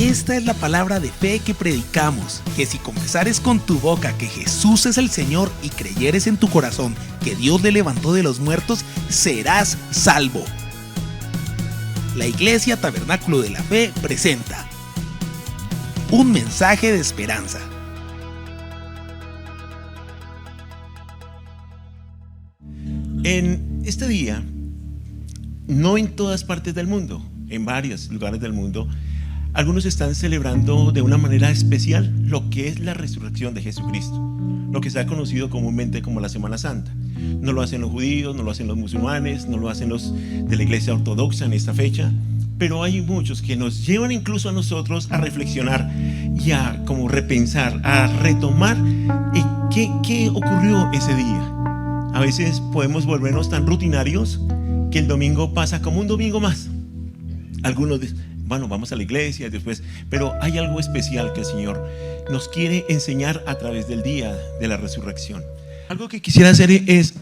Esta es la palabra de fe que predicamos, que si confesares con tu boca que Jesús es el Señor y creyeres en tu corazón que Dios le levantó de los muertos, serás salvo. La Iglesia Tabernáculo de la Fe presenta un mensaje de esperanza. En este día, no en todas partes del mundo, en varios lugares del mundo, algunos están celebrando de una manera especial lo que es la resurrección de Jesucristo, lo que se ha conocido comúnmente como la Semana Santa. No lo hacen los judíos, no lo hacen los musulmanes, no lo hacen los de la Iglesia Ortodoxa en esta fecha, pero hay muchos que nos llevan incluso a nosotros a reflexionar y a como repensar, a retomar qué ocurrió ese día. A veces podemos volvernos tan rutinarios que el domingo pasa como un domingo más. Algunos dicen, bueno, vamos a la iglesia después, pero hay algo especial que el Señor nos quiere enseñar a través del día de la resurrección. Algo que quisiera hacer es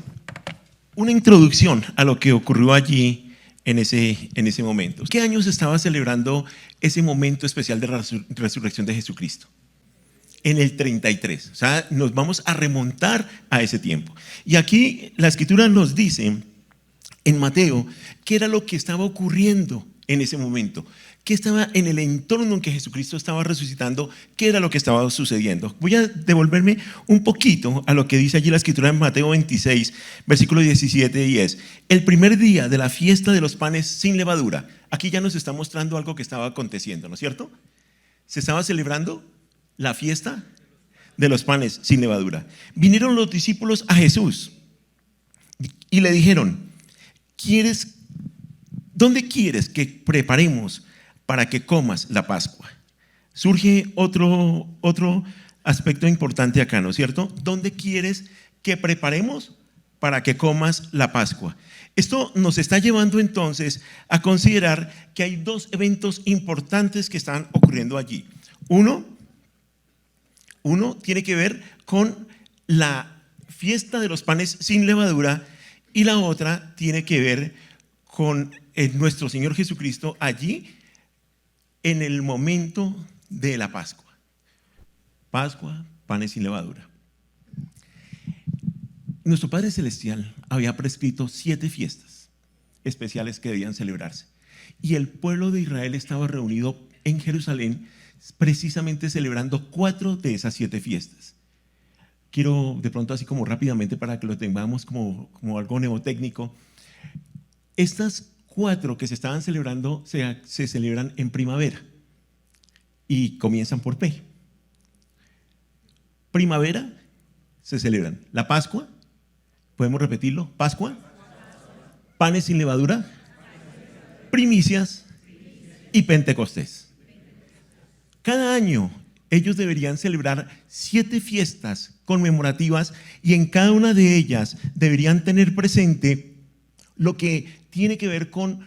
una introducción a lo que ocurrió allí en ese momento. ¿Qué años se estaba celebrando ese momento especial de resurrección de Jesucristo? En el 33, o sea, nos vamos a remontar a ese tiempo. Y aquí la Escritura nos dice en Mateo qué era lo que estaba ocurriendo en ese momento, qué estaba en el entorno en que Jesucristo estaba resucitando, qué era lo que estaba sucediendo. Voy a devolverme un poquito a lo que dice allí la Escritura en Mateo 26, versículo 17, y es: el primer día de la fiesta de los panes sin levadura. Aquí ya nos está mostrando algo que estaba aconteciendo, ¿no es cierto? Se estaba celebrando la fiesta de los panes sin levadura. Vinieron los discípulos a Jesús y le dijeron: ¿dónde quieres que preparemos para que comas la Pascua? Surge otro aspecto importante acá, ¿no es cierto? ¿Dónde quieres que preparemos para que comas la Pascua? Esto nos está llevando entonces a considerar que hay dos eventos importantes que están ocurriendo allí. Uno tiene que ver con la fiesta de los panes sin levadura y la otra tiene que ver con nuestro Señor Jesucristo allí en el momento de la Pascua. Pascua, panes sin levadura. Nuestro Padre Celestial había prescrito 7 fiestas especiales que debían celebrarse. Y el pueblo de Israel estaba reunido en Jerusalén precisamente celebrando 4 de esas 7 fiestas. Quiero de pronto así como rápidamente para que lo tengamos como algo mnemotécnico. Estas 4 que se estaban celebrando se celebran en primavera y comienzan por P. Primavera se celebran la Pascua, podemos repetirlo, Pascua, panes sin levadura, primicias y Pentecostés. Cada año ellos deberían celebrar 7 fiestas conmemorativas y en cada una de ellas deberían tener presente lo que tiene que ver con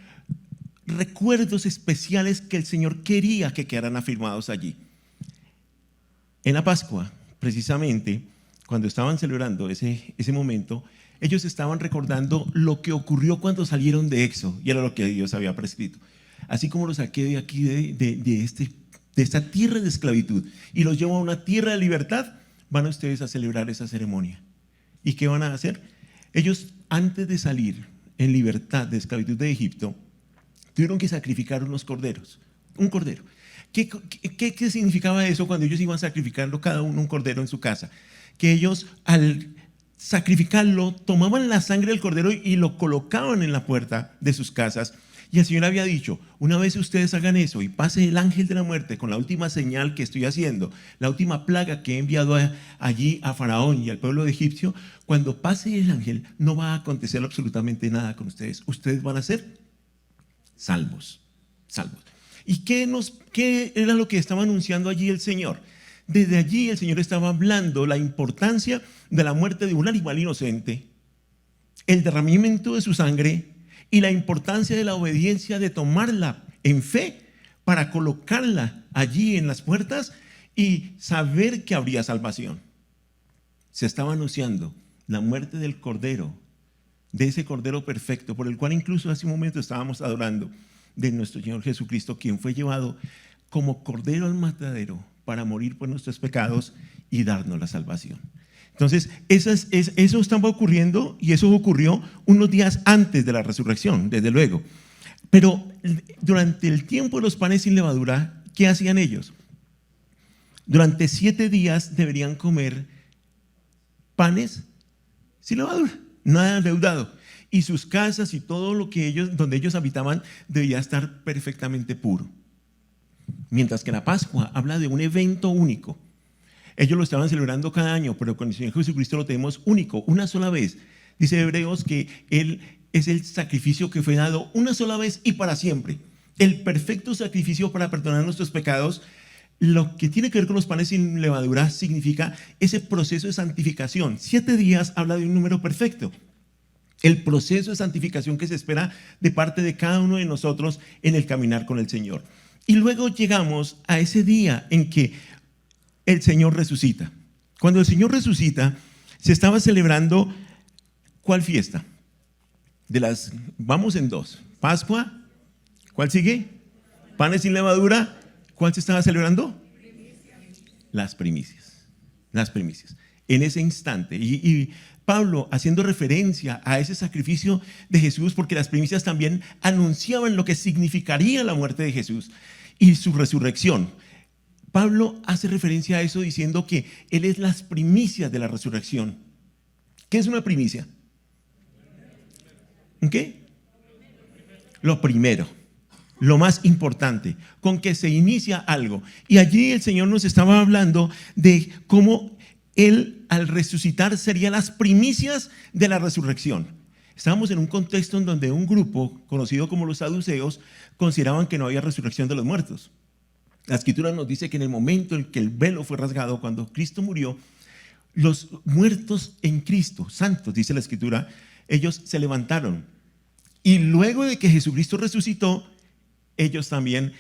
recuerdos especiales que el Señor quería que quedaran afirmados allí. En la Pascua, precisamente, cuando estaban celebrando ese momento, ellos estaban recordando lo que ocurrió cuando salieron de Éxodo, y era lo que Dios había prescrito. Así como los saqué de aquí, de esta tierra de esclavitud, y los llevo a una tierra de libertad, van ustedes a celebrar esa ceremonia. ¿Y qué van a hacer? Ellos, antes de salir en libertad de esclavitud de Egipto, tuvieron que sacrificar un cordero. ¿Qué significaba eso cuando ellos iban sacrificando cada uno un cordero en su casa? Que ellos al sacrificarlo tomaban la sangre del cordero y lo colocaban en la puerta de sus casas. Y el Señor había dicho: una vez ustedes hagan eso y pase el ángel de la muerte con la última señal que estoy haciendo, la última plaga que he enviado allí a Faraón y al pueblo egipcio, cuando pase el ángel no va a acontecer absolutamente nada con ustedes. Ustedes van a ser salvos. ¿Y qué era lo que estaba anunciando allí el Señor? Desde allí el Señor estaba hablando la importancia de la muerte de un animal inocente, el derramamiento de su sangre y la importancia de la obediencia, de tomarla en fe para colocarla allí en las puertas y saber que habría salvación. Se estaba anunciando la muerte del Cordero, de ese Cordero perfecto, por el cual incluso hace un momento estábamos adorando, de nuestro Señor Jesucristo, quien fue llevado como cordero al matadero para morir por nuestros pecados y darnos la salvación. Entonces, eso estaba ocurriendo y eso ocurrió unos días antes de la resurrección, desde luego. Pero durante el tiempo de los panes sin levadura, ¿qué hacían ellos? Durante 7 días deberían comer panes sin levadura, nada endeudado. Y sus casas y todo lo que donde ellos habitaban debía estar perfectamente puro. Mientras que la Pascua habla de un evento único. Ellos lo estaban celebrando cada año, pero con el Señor Jesucristo lo tenemos único, una sola vez. Dice Hebreos que Él es el sacrificio que fue dado una sola vez y para siempre. El perfecto sacrificio para perdonar nuestros pecados. Lo que tiene que ver con los panes sin levadura significa ese proceso de santificación. 7 días habla de un número perfecto. El proceso de santificación que se espera de parte de cada uno de nosotros en el caminar con el Señor. Y luego llegamos a ese día en que el Señor resucita. Cuando el Señor resucita, se estaba celebrando ¿cuál fiesta? Vamos en 2. Pascua. ¿Cuál sigue? Panes sin levadura. ¿Cuál se estaba celebrando? Las primicias. Las primicias. En ese instante. Y Pablo haciendo referencia a ese sacrificio de Jesús, porque las primicias también anunciaban lo que significaría la muerte de Jesús y su resurrección. Pablo hace referencia a eso diciendo que Él es las primicias de la resurrección. ¿Qué es una primicia? ¿Qué? Lo primero, lo más importante, con que se inicia algo. Y allí el Señor nos estaba hablando de cómo Él al resucitar sería las primicias de la resurrección. Estábamos en un contexto en donde un grupo conocido como los saduceos consideraban que no había resurrección de los muertos. La Escritura nos dice que en el momento en que el velo fue rasgado, cuando Cristo murió, los muertos en Cristo, santos, dice la Escritura, ellos se levantaron. Y luego de que Jesucristo resucitó, ellos también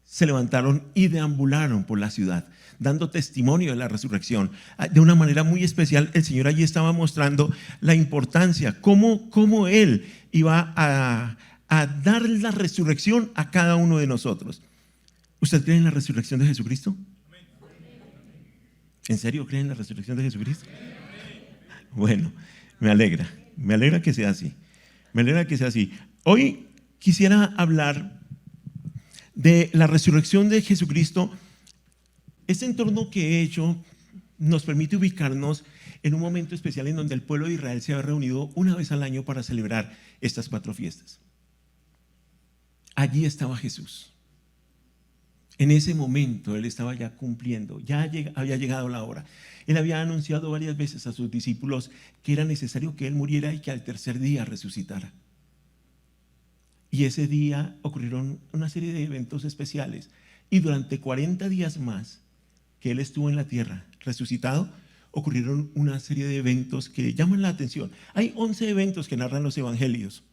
se levantaron y deambularon por la ciudad, dando testimonio de la resurrección. De una manera muy especial, el Señor allí estaba mostrando la importancia, cómo Él iba a dar la resurrección a cada uno de nosotros. ¿Usted cree en la resurrección de Jesucristo? ¿En serio cree en la resurrección de Jesucristo? Bueno, me alegra que sea así. Me alegra que sea así. Hoy quisiera hablar de la resurrección de Jesucristo. Este entorno que he hecho nos permite ubicarnos en un momento especial en donde el pueblo de Israel se ha reunido una vez al año para celebrar estas 4 fiestas. Allí estaba Jesús. En ese momento Él estaba ya cumpliendo, había llegado la hora. Él había anunciado varias veces a sus discípulos que era necesario que Él muriera y que al tercer día resucitara. Y ese día ocurrieron una serie de eventos especiales. Y durante 40 días más que Él estuvo en la tierra resucitado, ocurrieron una serie de eventos que llaman la atención. Hay 11 eventos que narran los evangelios,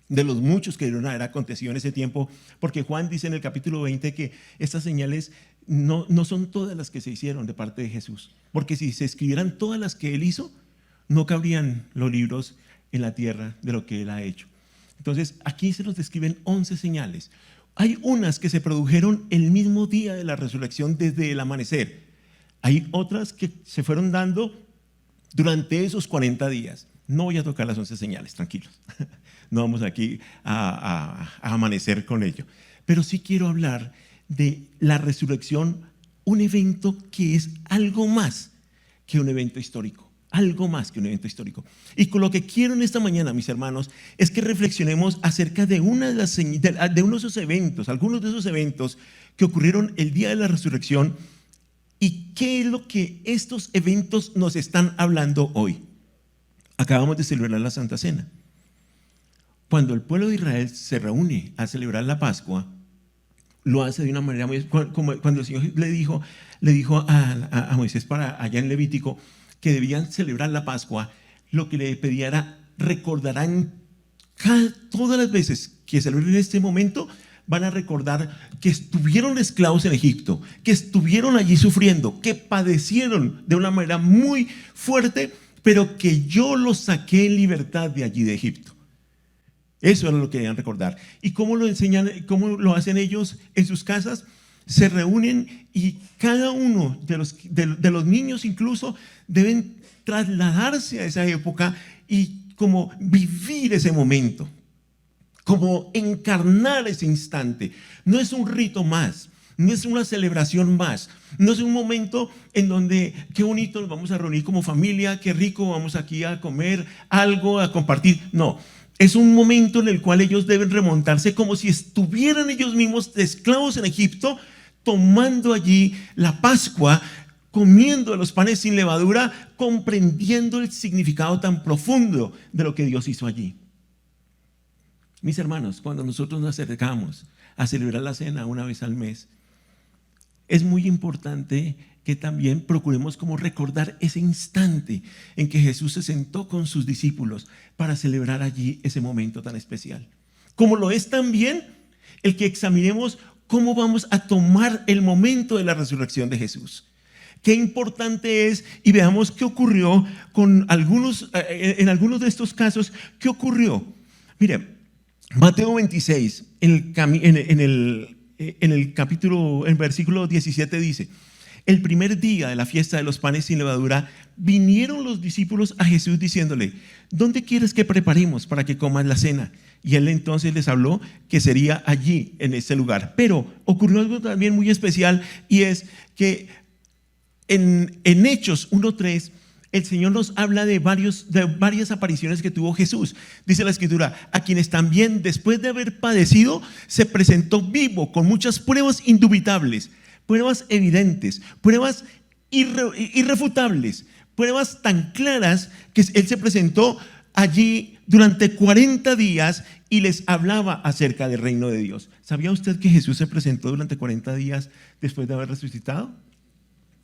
de los muchos que debieron haber acontecido en ese tiempo, porque Juan dice en el capítulo 20 que estas señales no son todas las que se hicieron de parte de Jesús, porque si se escribieran todas las que Él hizo, no cabrían los libros en la tierra de lo que Él ha hecho. Entonces aquí se nos describen 11 señales. Hay unas que se produjeron el mismo día de la resurrección desde el amanecer. Hay otras que se fueron dando durante esos 40 días. No voy a tocar las 11 señales, tranquilos. No vamos aquí a amanecer con ello. Pero sí quiero hablar de la resurrección, un evento que es algo más que un evento histórico. Algo más que un evento histórico. Y con lo que quiero en esta mañana, mis hermanos, es que reflexionemos acerca de uno de esos eventos, algunos de esos eventos que ocurrieron el día de la resurrección y qué es lo que estos eventos nos están hablando hoy. Acabamos de celebrar la Santa Cena. Cuando el pueblo de Israel se reúne a celebrar la Pascua, lo hace de una manera muy... Cuando el Señor le dijo a Moisés allá en Levítico que debían celebrar la Pascua, lo que le pedía era: recordarán todas las veces que celebren este momento, van a recordar que estuvieron esclavos en Egipto, que estuvieron allí sufriendo, que padecieron de una manera muy fuerte, pero que yo los saqué en libertad de allí de Egipto. Eso era lo que debían recordar. ¿Y cómo lo enseñan, cómo lo hacen ellos en sus casas? se reúnen y cada uno de los niños incluso deben trasladarse a esa época y como vivir ese momento, como encarnar ese instante. No es un rito más, no es una celebración más, no es un momento en donde qué bonito nos vamos a reunir como familia, qué rico vamos aquí a comer algo, a compartir. No, es un momento en el cual ellos deben remontarse como si estuvieran ellos mismos esclavos en Egipto, tomando allí la Pascua, comiendo los panes sin levadura, comprendiendo el significado tan profundo de lo que Dios hizo allí. Mis hermanos, cuando nosotros nos acercamos a celebrar la cena una vez al mes, es muy importante que también procuremos como recordar ese instante en que Jesús se sentó con sus discípulos para celebrar allí ese momento tan especial. Como lo es también el que examinemos cómo vamos a tomar el momento de la resurrección de Jesús. Qué importante es, y veamos qué ocurrió con algunos, en algunos de estos casos. ¿Qué ocurrió? Mire, Mateo 26, en el capítulo, en versículo 17 dice: el primer día de la fiesta de los panes sin levadura, vinieron los discípulos a Jesús diciéndole: ¿dónde quieres que preparemos para que comas la cena? Y él entonces les habló que sería allí, en ese lugar. Pero ocurrió algo también muy especial, y es que en Hechos 1:3, el Señor nos habla de varias apariciones que tuvo Jesús. Dice la Escritura: a quienes también después de haber padecido se presentó vivo con muchas pruebas indubitables, pruebas evidentes, pruebas irrefutables, pruebas tan claras que Él se presentó allí durante 40 días y les hablaba acerca del reino de Dios. ¿Sabía usted que Jesús se presentó durante 40 días después de haber resucitado?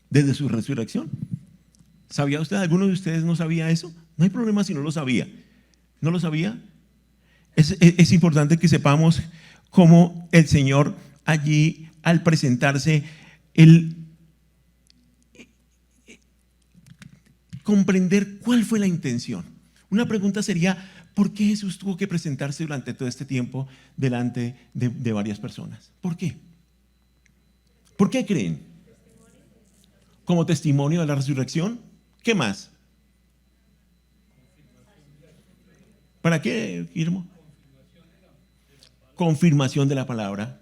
Desde su resurrección. ¿Sabía usted? ¿Alguno de ustedes no sabía eso? No hay problema si no lo sabía. ¿No lo sabía? Es importante que sepamos cómo el Señor allí, al presentarse, comprender cuál fue la intención. Una pregunta sería: ¿por qué Jesús tuvo que presentarse durante todo este tiempo delante de varias personas? ¿Por qué? ¿Por qué creen? Como testimonio de la resurrección. ¿Qué más? ¿Para qué, Irmo? Confirmación de la palabra.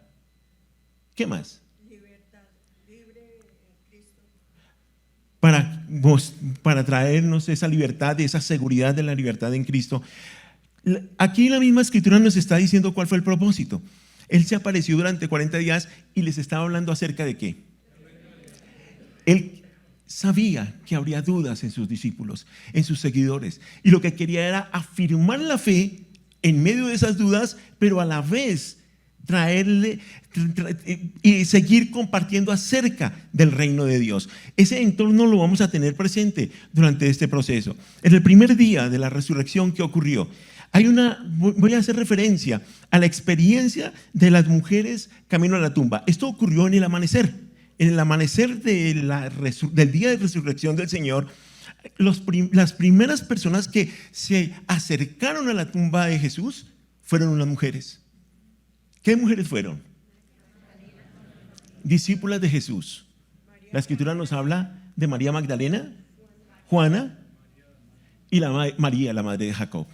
¿Qué más? Libertad, libre en Cristo. Para traernos esa libertad, esa seguridad de la libertad en Cristo. Aquí la misma Escritura nos está diciendo cuál fue el propósito. Él se apareció durante 40 días y les estaba hablando acerca de qué. Él sabía que habría dudas en sus discípulos, en sus seguidores, y lo que quería era afirmar la fe en medio de esas dudas, pero a la vez traerle y seguir compartiendo acerca del reino de Dios. Ese entorno lo vamos a tener presente durante este proceso. En el primer día de la resurrección, ¿qué ocurrió? Voy a hacer referencia a la experiencia de las mujeres camino a la tumba. Esto ocurrió en el amanecer. En el amanecer del día de resurrección del Señor, las primeras personas que se acercaron a la tumba de Jesús fueron unas mujeres. ¿Qué mujeres fueron? Discípulas de Jesús. La Escritura nos habla de María Magdalena, Juana y María, la madre de Jacob.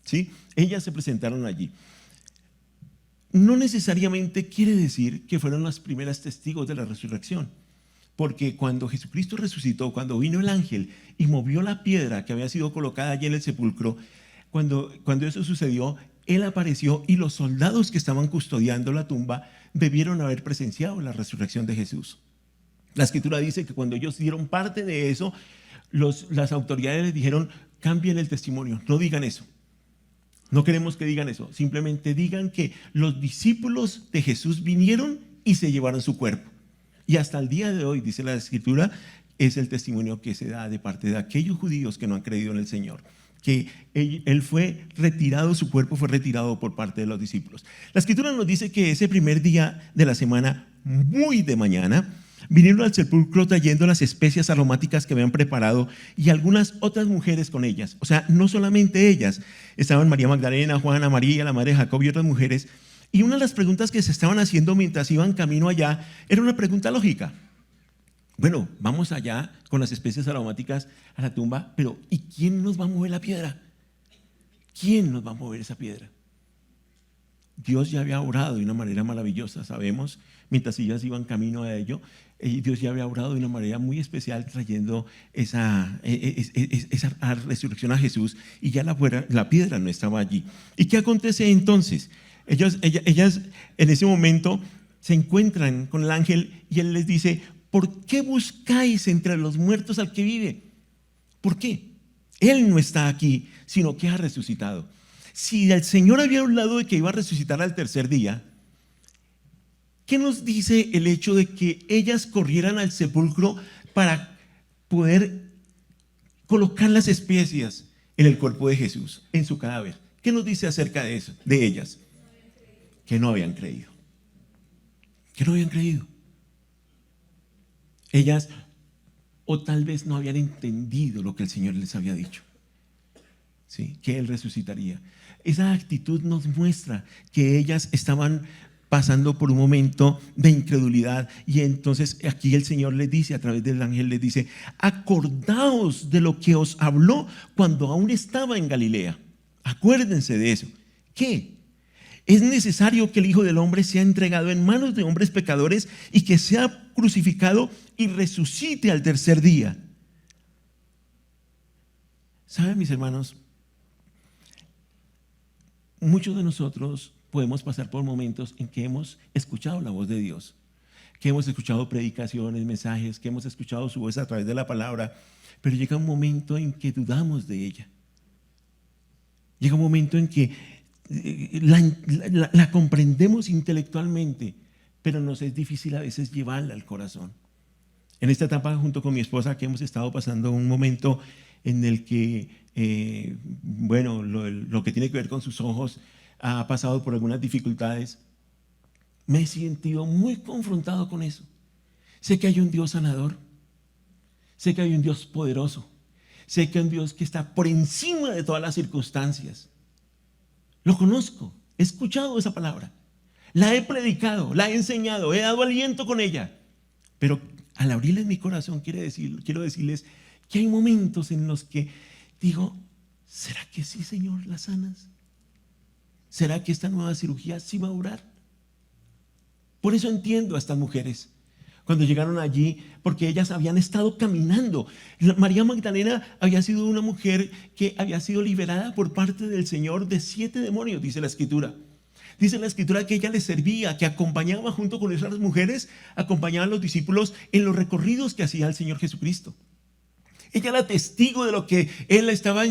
¿Sí? Ellas se presentaron allí. No necesariamente quiere decir que fueron las primeras testigos de la resurrección, porque cuando Jesucristo resucitó, cuando vino el ángel y movió la piedra que había sido colocada allí en el sepulcro, cuando eso sucedió, Él apareció y los soldados que estaban custodiando la tumba debieron haber presenciado la resurrección de Jesús. La Escritura dice que cuando ellos dieron parte de eso, las autoridades les dijeron: cambien el testimonio, no digan eso. No queremos que digan eso, simplemente digan que los discípulos de Jesús vinieron y se llevaron su cuerpo. Y hasta el día de hoy, dice la Escritura, es el testimonio que se da de parte de aquellos judíos que no han creído en el Señor, que él fue retirado, su cuerpo fue retirado por parte de los discípulos. La Escritura nos dice que ese primer día de la semana, muy de mañana, vinieron al sepulcro trayendo las especias aromáticas que habían preparado y algunas otras mujeres con ellas. O sea, no solamente ellas, estaban María Magdalena, Juana, María, la madre de Jacob y otras mujeres. Y una de las preguntas que se estaban haciendo mientras iban camino allá era una pregunta lógica. Bueno, vamos allá con las especies aromáticas a la tumba, pero ¿y quién nos va a mover la piedra? ¿Quién nos va a mover esa piedra? Dios ya había obrado de una manera maravillosa, sabemos, mientras ellas iban camino a ello, Dios ya había obrado de una manera muy especial trayendo esa resurrección a Jesús, y ya la piedra no estaba allí. ¿Y qué acontece entonces? Ellas en ese momento se encuentran con el ángel y él les dice: ¿por qué buscáis entre los muertos al que vive? ¿Por qué? Él no está aquí, sino que ha resucitado. Si el Señor había hablado de que iba a resucitar al tercer día, ¿qué nos dice el hecho de que ellas corrieran al sepulcro para poder colocar las especias en el cuerpo de Jesús, en su cadáver? ¿Qué nos dice acerca de eso, de ellas? Que no habían creído. Que no habían creído. Ellas, o tal vez no habían entendido lo que el Señor les había dicho, ¿sí? Que Él resucitaría. Esa actitud nos muestra que ellas estaban pasando por un momento de incredulidad, y entonces aquí el Señor les dice, a través del ángel les dice: acordaos de lo que os habló cuando aún estaba en Galilea. Acuérdense de eso. ¿Qué? Es necesario que el Hijo del Hombre sea entregado en manos de hombres pecadores y que sea crucificado y resucite al tercer día. ¿Saben, mis hermanos? Muchos de nosotros podemos pasar por momentos en que hemos escuchado la voz de Dios, que hemos escuchado predicaciones, mensajes, que hemos escuchado su voz a través de la palabra, pero llega un momento en que dudamos de ella. Llega un momento en que la comprendemos intelectualmente, pero nos es difícil a veces llevarla al corazón. En esta etapa, junto con mi esposa, que hemos estado pasando un momento en el que, lo que tiene que ver con sus ojos ha pasado por algunas dificultades, me he sentido muy confrontado con eso. Sé que hay un Dios sanador, sé que hay un Dios poderoso, sé que hay un Dios que está por encima de todas las circunstancias. Lo conozco, he escuchado esa palabra, la he predicado, la he enseñado, he dado aliento con ella, pero al abrirles mi corazón quiero decirles que hay momentos en los que digo: ¿será que sí, Señor, las sanas? ¿Será que esta nueva cirugía sí va a durar? Por eso entiendo a estas mujeres cuando llegaron allí, porque ellas habían estado caminando. María Magdalena había sido una mujer que había sido liberada por parte del Señor de 7 demonios, dice la Escritura. Dice la Escritura que ella les servía, que acompañaba junto con esas mujeres, acompañaba a los discípulos en los recorridos que hacía el Señor Jesucristo. Ella era testigo de lo que Él estaba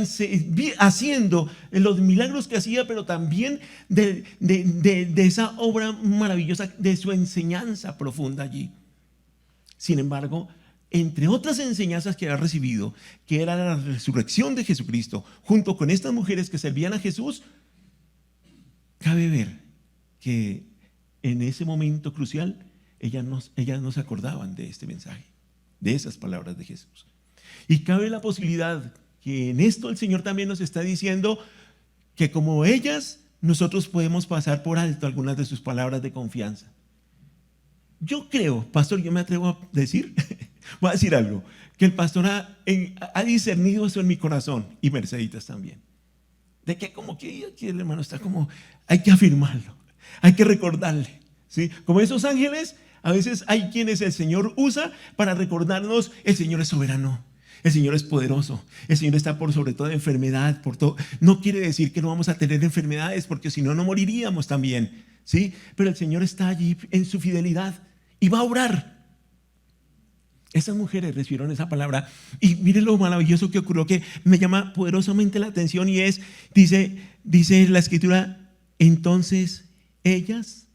haciendo, de los milagros que hacía, pero también de esa obra maravillosa, de su enseñanza profunda allí. Sin embargo, entre otras enseñanzas que había recibido, que era la resurrección de Jesucristo, junto con estas mujeres que servían a Jesús, cabe ver que en ese momento crucial ellas no se acordaban de este mensaje, de esas palabras de Jesús. Y cabe la posibilidad que en esto el Señor también nos está diciendo que, como ellas, nosotros podemos pasar por alto algunas de sus palabras de confianza. Yo creo, pastor, yo me atrevo a decir, voy a decir algo, que el pastor ha discernido eso en mi corazón, y Merceditas también. De que como que aquí el hermano está como, hay que afirmarlo, hay que recordarle, ¿sí? Como esos ángeles, a veces hay quienes el Señor usa para recordarnos: el Señor es soberano, el Señor es poderoso, el Señor está por sobre toda enfermedad, por todo. No quiere decir que no vamos a tener enfermedades, porque si no, no moriríamos también, ¿sí? Pero el Señor está allí en su fidelidad y va a obrar. Esas mujeres recibieron esa palabra, y miren lo maravilloso que ocurrió, que me llama poderosamente la atención, y dice la Escritura: entonces ellas,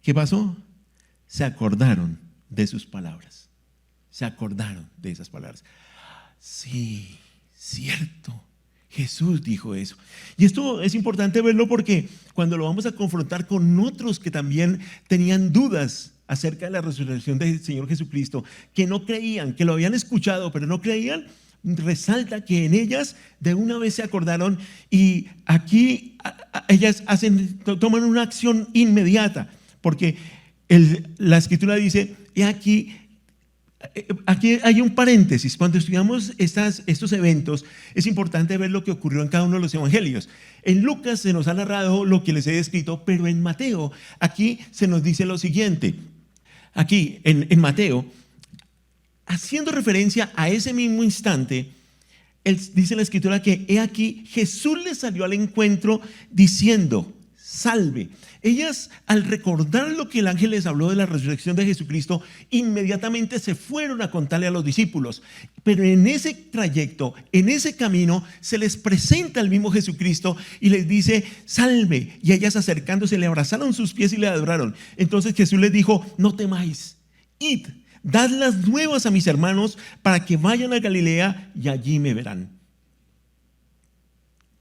¿qué pasó? Se acordaron de sus palabras. Se acordaron de esas palabras. Sí, cierto, Jesús dijo eso. Y esto es importante verlo, porque cuando lo vamos a confrontar con otros que también tenían dudas acerca de la resurrección del Señor Jesucristo, que no creían, que lo habían escuchado pero no creían, resalta que en ellas de una vez se acordaron y aquí ellas toman una acción inmediata, porque la escritura dice, y aquí hay un paréntesis. Cuando estudiamos estos eventos, es importante ver lo que ocurrió en cada uno de los evangelios. En Lucas se nos ha narrado lo que les he descrito, pero en Mateo, aquí se nos dice lo siguiente. Aquí, en Mateo, haciendo referencia a ese mismo instante, dice la escritura que he aquí, Jesús les salió al encuentro diciendo, salve. Ellas, al recordar lo que el ángel les habló de la resurrección de Jesucristo, inmediatamente se fueron a contarle a los discípulos. Pero en ese trayecto, en ese camino, se les presenta el mismo Jesucristo y les dice, salve. Y ellas, acercándose, le abrazaron sus pies y le adoraron. Entonces Jesús les dijo, no temáis, id, dad las nuevas a mis hermanos para que vayan a Galilea y allí me verán.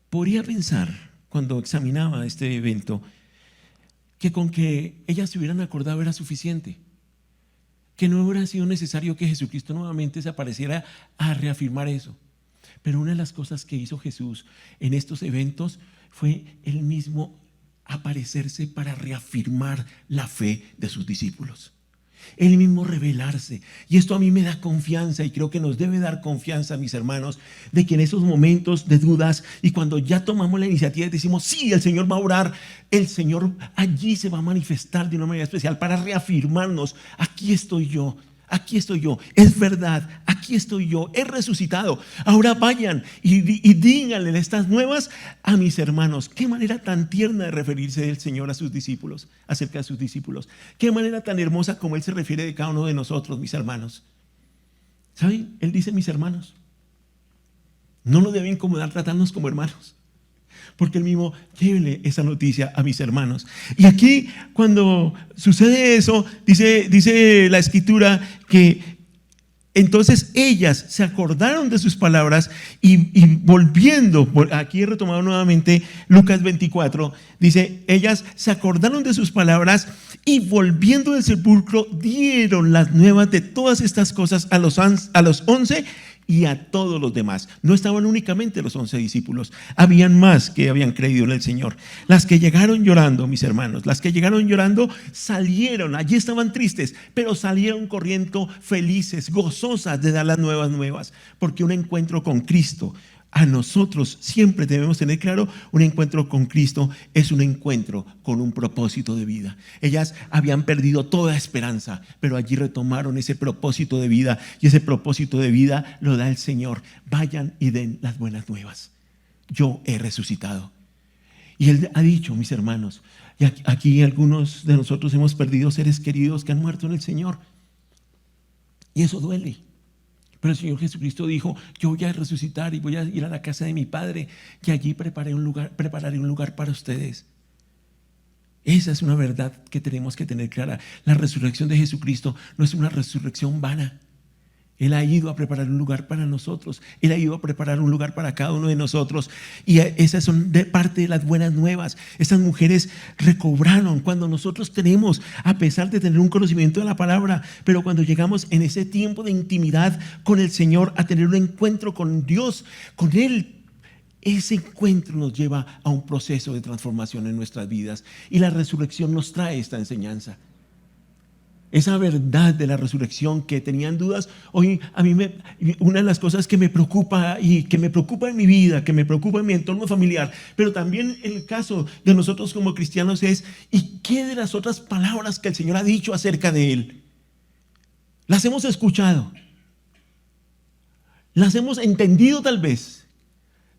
Podría pensar, cuando examinaba este evento, que con que ellas se hubieran acordado era suficiente, que no hubiera sido necesario que Jesucristo nuevamente se apareciera a reafirmar eso. Pero una de las cosas que hizo Jesús en estos eventos fue él mismo aparecerse para reafirmar la fe de sus discípulos. Él mismo revelarse. Y esto a mí me da confianza, y creo que nos debe dar confianza, mis hermanos, de que en esos momentos de dudas y cuando ya tomamos la iniciativa y decimos, sí, el Señor va a orar, el Señor allí se va a manifestar de una manera especial para reafirmarnos, aquí estoy yo, es verdad, aquí estoy yo, he resucitado. Ahora vayan y díganle estas nuevas a mis hermanos. Qué manera tan tierna de referirse el Señor a sus discípulos, acerca de sus discípulos. Qué manera tan hermosa como Él se refiere de cada uno de nosotros, mis hermanos. ¿Saben? Él dice mis hermanos. No nos debe incomodar tratarnos como hermanos, porque Él mismo, llévenle esa noticia a mis hermanos. Y aquí, cuando sucede eso, dice la escritura que entonces ellas se acordaron de sus palabras y volviendo, aquí he retomado nuevamente Lucas 24, dice, ellas se acordaron de sus palabras y volviendo del sepulcro dieron las nuevas de todas estas cosas a los 11 y a todos los demás. No estaban únicamente los 11 discípulos, habían más que habían creído en el Señor. Las que llegaron llorando, mis hermanos, las que llegaron llorando salieron, allí estaban tristes, pero salieron corriendo felices, gozosas de dar las nuevas, porque un encuentro con Cristo, a nosotros siempre debemos tener claro, un encuentro con Cristo es un encuentro con un propósito de vida. Ellas habían perdido toda esperanza, pero allí retomaron ese propósito de vida, y ese propósito de vida lo da el Señor. Vayan y den las buenas nuevas. Yo he resucitado. Y Él ha dicho, mis hermanos, y aquí algunos de nosotros hemos perdido seres queridos que han muerto en el Señor, y eso duele. Pero el Señor Jesucristo dijo, yo voy a resucitar y voy a ir a la casa de mi Padre, y allí prepararé un lugar para ustedes. Esa es una verdad que tenemos que tener clara. La resurrección de Jesucristo no es una resurrección vana. Él ha ido a preparar un lugar para nosotros. Él ha ido a preparar un lugar para cada uno de nosotros. Y esas son de parte de las buenas nuevas. Esas mujeres recobraron cuando nosotros tenemos, a pesar de tener un conocimiento de la palabra, pero cuando llegamos en ese tiempo de intimidad con el Señor, a tener un encuentro con Dios, con Él, ese encuentro nos lleva a un proceso de transformación en nuestras vidas. Y la resurrección nos trae esta enseñanza. Esa verdad de la resurrección que tenían dudas, hoy a mí una de las cosas que me preocupa y que me preocupa en mi vida, que me preocupa en mi entorno familiar, pero también en el caso de nosotros como cristianos es, ¿y qué de las otras palabras que el Señor ha dicho acerca de Él? Las hemos escuchado, las hemos entendido tal vez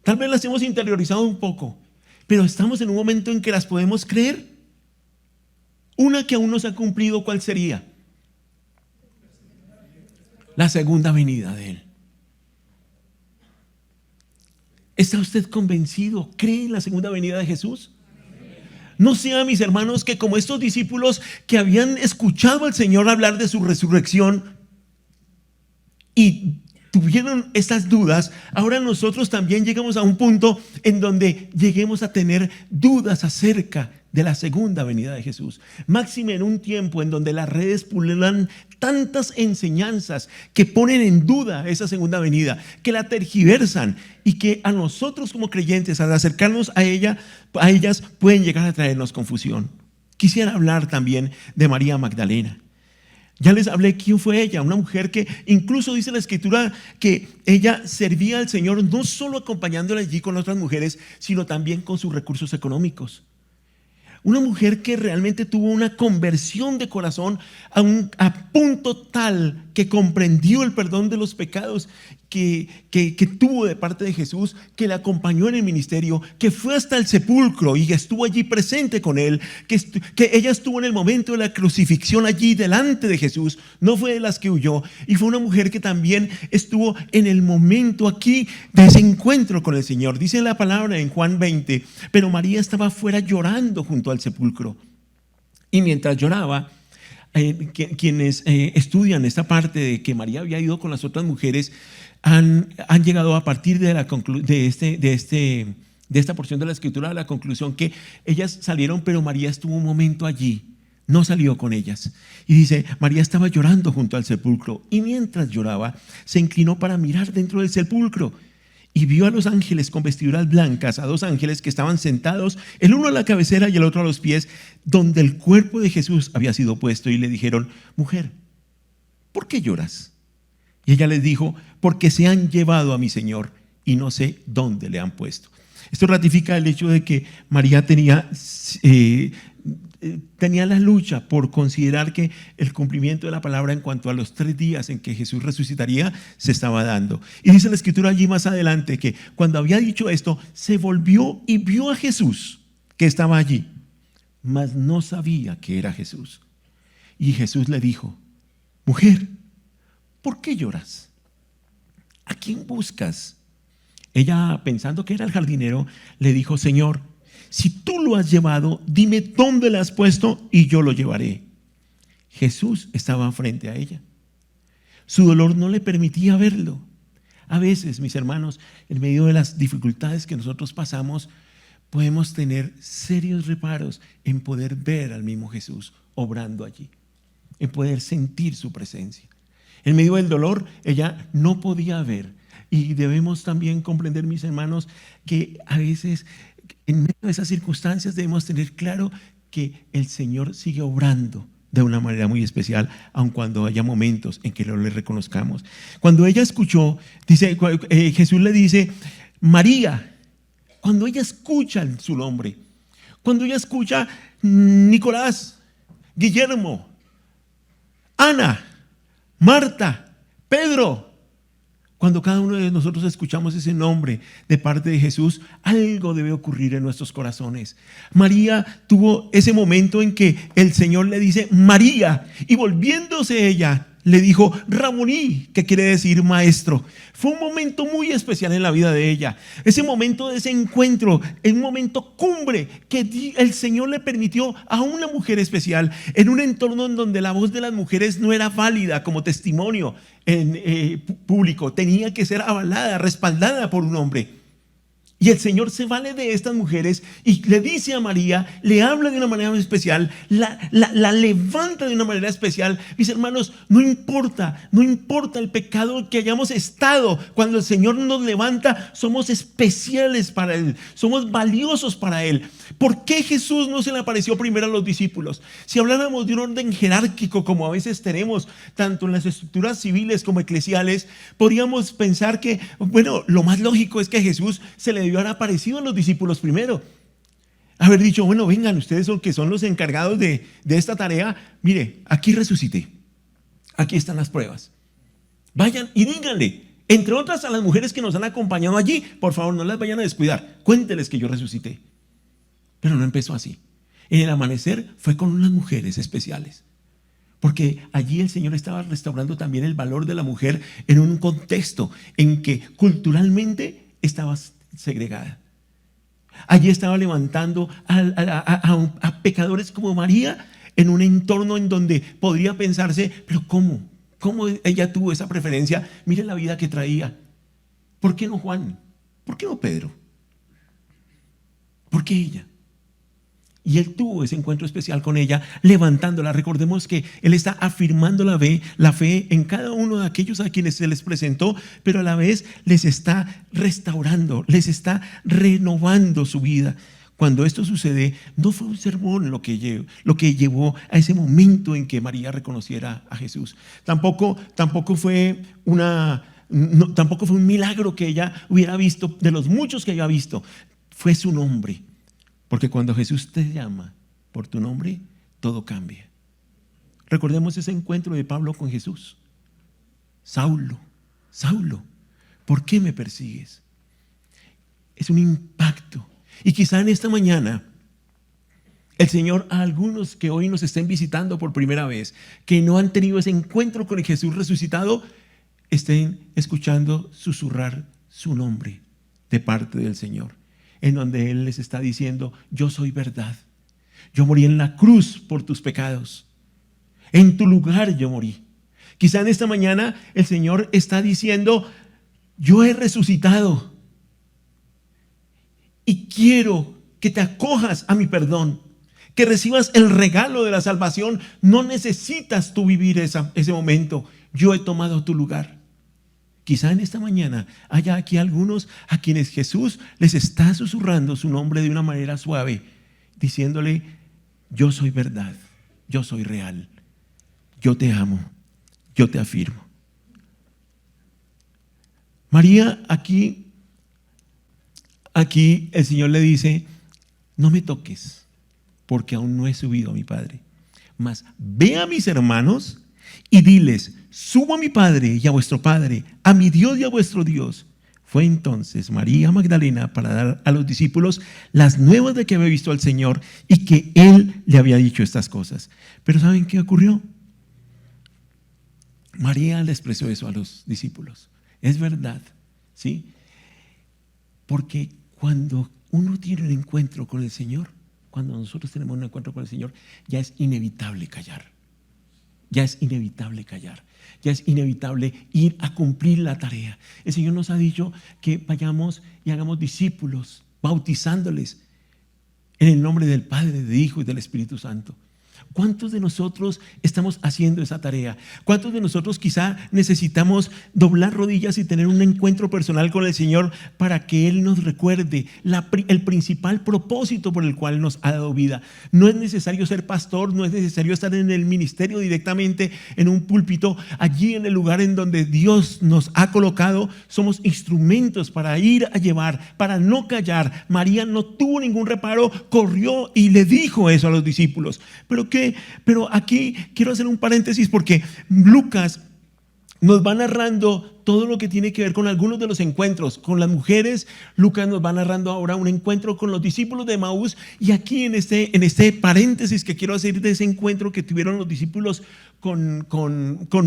las hemos interiorizado un poco, pero estamos en un momento en que las podemos creer. Una que aún no se ha cumplido, ¿cuál sería? La segunda venida de Él. ¿Está usted convencido? ¿Cree en la segunda venida de Jesús? No sea, mis hermanos, que como estos discípulos que habían escuchado al Señor hablar de su resurrección y tuvieron estas dudas, ahora nosotros también llegamos a un punto en donde lleguemos a tener dudas acerca de la segunda venida de Jesús. Máxime en un tiempo en donde las redes pululan tantas enseñanzas que ponen en duda esa segunda venida, que la tergiversan y que a nosotros como creyentes, al acercarnos a ellas pueden llegar a traernos confusión. Quisiera hablar también de María Magdalena. Ya les hablé quién fue ella, una mujer que incluso dice la Escritura que ella servía al Señor no solo acompañándole allí con otras mujeres, sino también con sus recursos económicos. Una mujer que realmente tuvo una conversión de corazón a punto tal que comprendió el perdón de los pecados que tuvo de parte de Jesús, que le acompañó en el ministerio, que fue hasta el sepulcro y estuvo allí presente con él, que ella estuvo en el momento de la crucifixión allí delante de Jesús, no fue de las que huyó, y fue una mujer que también estuvo en el momento aquí de ese encuentro con el Señor. Dice la palabra en Juan 20, pero María estaba afuera llorando junto al sepulcro, y mientras lloraba, quienes estudian esta parte de que María había ido con las otras mujeres han llegado a partir de esta porción de la Escritura a la conclusión que ellas salieron, pero María estuvo un momento allí, no salió con ellas. Y dice, María estaba llorando junto al sepulcro, y mientras lloraba se inclinó para mirar dentro del sepulcro y vio a los ángeles con vestiduras blancas, a dos ángeles que estaban sentados, el uno a la cabecera y el otro a los pies, donde el cuerpo de Jesús había sido puesto, y le dijeron, mujer, ¿por qué lloras? Y ella les dijo, porque se han llevado a mi Señor y no sé dónde le han puesto. Esto ratifica el hecho de que María tenía la lucha por considerar que el cumplimiento de la palabra en cuanto a los 3 días en que Jesús resucitaría se estaba dando. Y dice la Escritura allí más adelante que cuando había dicho esto, se volvió y vio a Jesús que estaba allí, mas no sabía que era Jesús. Y Jesús le dijo, mujer, ¿por qué lloras? ¿A quién buscas? Ella, pensando que era el jardinero, le dijo, Señor, si tú lo has llevado, dime dónde lo has puesto y yo lo llevaré. Jesús estaba frente a ella. Su dolor no le permitía verlo. A veces, mis hermanos, en medio de las dificultades que nosotros pasamos, podemos tener serios reparos en poder ver al mismo Jesús obrando allí, en poder sentir su presencia. En medio del dolor, ella no podía ver. Y debemos también comprender, mis hermanos, que a veces en medio de esas circunstancias debemos tener claro que el Señor sigue obrando de una manera muy especial, aun cuando haya momentos en que no le reconozcamos. Cuando ella escuchó, dice, Jesús le dice, María. Cuando ella escucha su nombre, cuando ella escucha Nicolás, Guillermo, Ana, Marta, Pedro, cuando cada uno de nosotros escuchamos ese nombre de parte de Jesús, algo debe ocurrir en nuestros corazones. María tuvo ese momento en que el Señor le dice María, y volviéndose ella le dijo Ramoní, que quiere decir maestro. Fue un momento muy especial en la vida de ella. Ese momento de ese encuentro, un momento cumbre que el Señor le permitió a una mujer especial en un entorno en donde la voz de las mujeres no era válida como testimonio en público. Tenía que ser avalada, respaldada por un hombre. Y el Señor se vale de estas mujeres y le dice a María, le habla de una manera muy especial, la levanta de una manera especial. Mis hermanos, no importa el pecado que hayamos estado, cuando el Señor nos levanta, somos especiales para Él, somos valiosos para Él. ¿Por qué Jesús no se le apareció primero a los discípulos? Si habláramos de un orden jerárquico como a veces tenemos, tanto en las estructuras civiles como eclesiales, podríamos pensar que, bueno, lo más lógico es que Jesús se le debió haber aparecido a los discípulos primero. Haber dicho, bueno, vengan, ustedes son que son los encargados de esta tarea. Mire, aquí resucité. Aquí están las pruebas. Vayan y díganle, entre otras a las mujeres que nos han acompañado allí, por favor, no las vayan a descuidar. Cuénteles que yo resucité. Pero no empezó así. En el amanecer fue con unas mujeres especiales. Porque allí el Señor estaba restaurando también el valor de la mujer en un contexto en que culturalmente estaba segregada. Allí estaba levantando a pecadores como María en un entorno en donde podría pensarse, pero ¿cómo ella tuvo esa preferencia? Miren la vida que traía. ¿Por qué no Juan? ¿Por qué no Pedro? ¿Por qué ella? Y él tuvo ese encuentro especial con ella, levantándola. Recordemos que él está afirmando la fe en cada uno de aquellos a quienes se les presentó, pero a la vez les está restaurando, les está renovando su vida. Cuando esto sucede, no fue un sermón lo que llevó a ese momento en que María reconociera a Jesús. Tampoco fue un milagro que ella hubiera visto, de los muchos que había visto. Fue su nombre. Porque cuando Jesús te llama por tu nombre, todo cambia. Recordemos ese encuentro de Pablo con Jesús. Saulo, Saulo, ¿por qué me persigues? Es un impacto. Y quizá en esta mañana el Señor, a algunos que hoy nos estén visitando por primera vez, que no han tenido ese encuentro con el Jesús resucitado, estén escuchando susurrar su nombre de parte del Señor, en donde Él les está diciendo: yo soy verdad, yo morí en la cruz por tus pecados, en tu lugar yo morí. Quizá en esta mañana el Señor está diciendo: yo he resucitado y quiero que te acojas a mi perdón, que recibas el regalo de la salvación. No necesitas tú vivir ese momento, yo he tomado tu lugar. Quizá en esta mañana haya aquí algunos a quienes Jesús les está susurrando su nombre de una manera suave, diciéndole: yo soy verdad, yo soy real, yo te amo, yo te afirmo. María, aquí el Señor le dice: no me toques, porque aún no he subido a mi Padre, mas ve a mis hermanos y diles: subo a mi Padre y a vuestro Padre, a mi Dios y a vuestro Dios. Fue entonces María Magdalena para dar a los discípulos las nuevas de que había visto al Señor y que Él le había dicho estas cosas. Pero ¿saben qué ocurrió? María le expresó eso a los discípulos. Es verdad, ¿sí? Porque cuando uno tiene un encuentro con el Señor, cuando nosotros tenemos un encuentro con el Señor, ya es inevitable callar. Ya es inevitable callar. Ya es inevitable ir a cumplir la tarea. El Señor nos ha dicho que vayamos y hagamos discípulos, bautizándoles en el nombre del Padre, del Hijo y del Espíritu Santo. ¿Cuántos de nosotros estamos haciendo esa tarea? ¿Cuántos de nosotros quizá necesitamos doblar rodillas y tener un encuentro personal con el Señor para que Él nos recuerde el principal propósito por el cual nos ha dado vida? No es necesario ser pastor, no es necesario estar en el ministerio directamente en un púlpito. Allí en el lugar en donde Dios nos ha colocado, somos instrumentos para ir a llevar, para no callar. María no tuvo ningún reparo, corrió y le dijo eso a los discípulos. Pero aquí quiero hacer un paréntesis porque Lucas nos va narrando todo lo que tiene que ver con algunos de los encuentros con las mujeres. Lucas nos va narrando ahora un encuentro con los discípulos de Emaús, y aquí en este paréntesis que quiero hacer de ese encuentro que tuvieron los discípulos con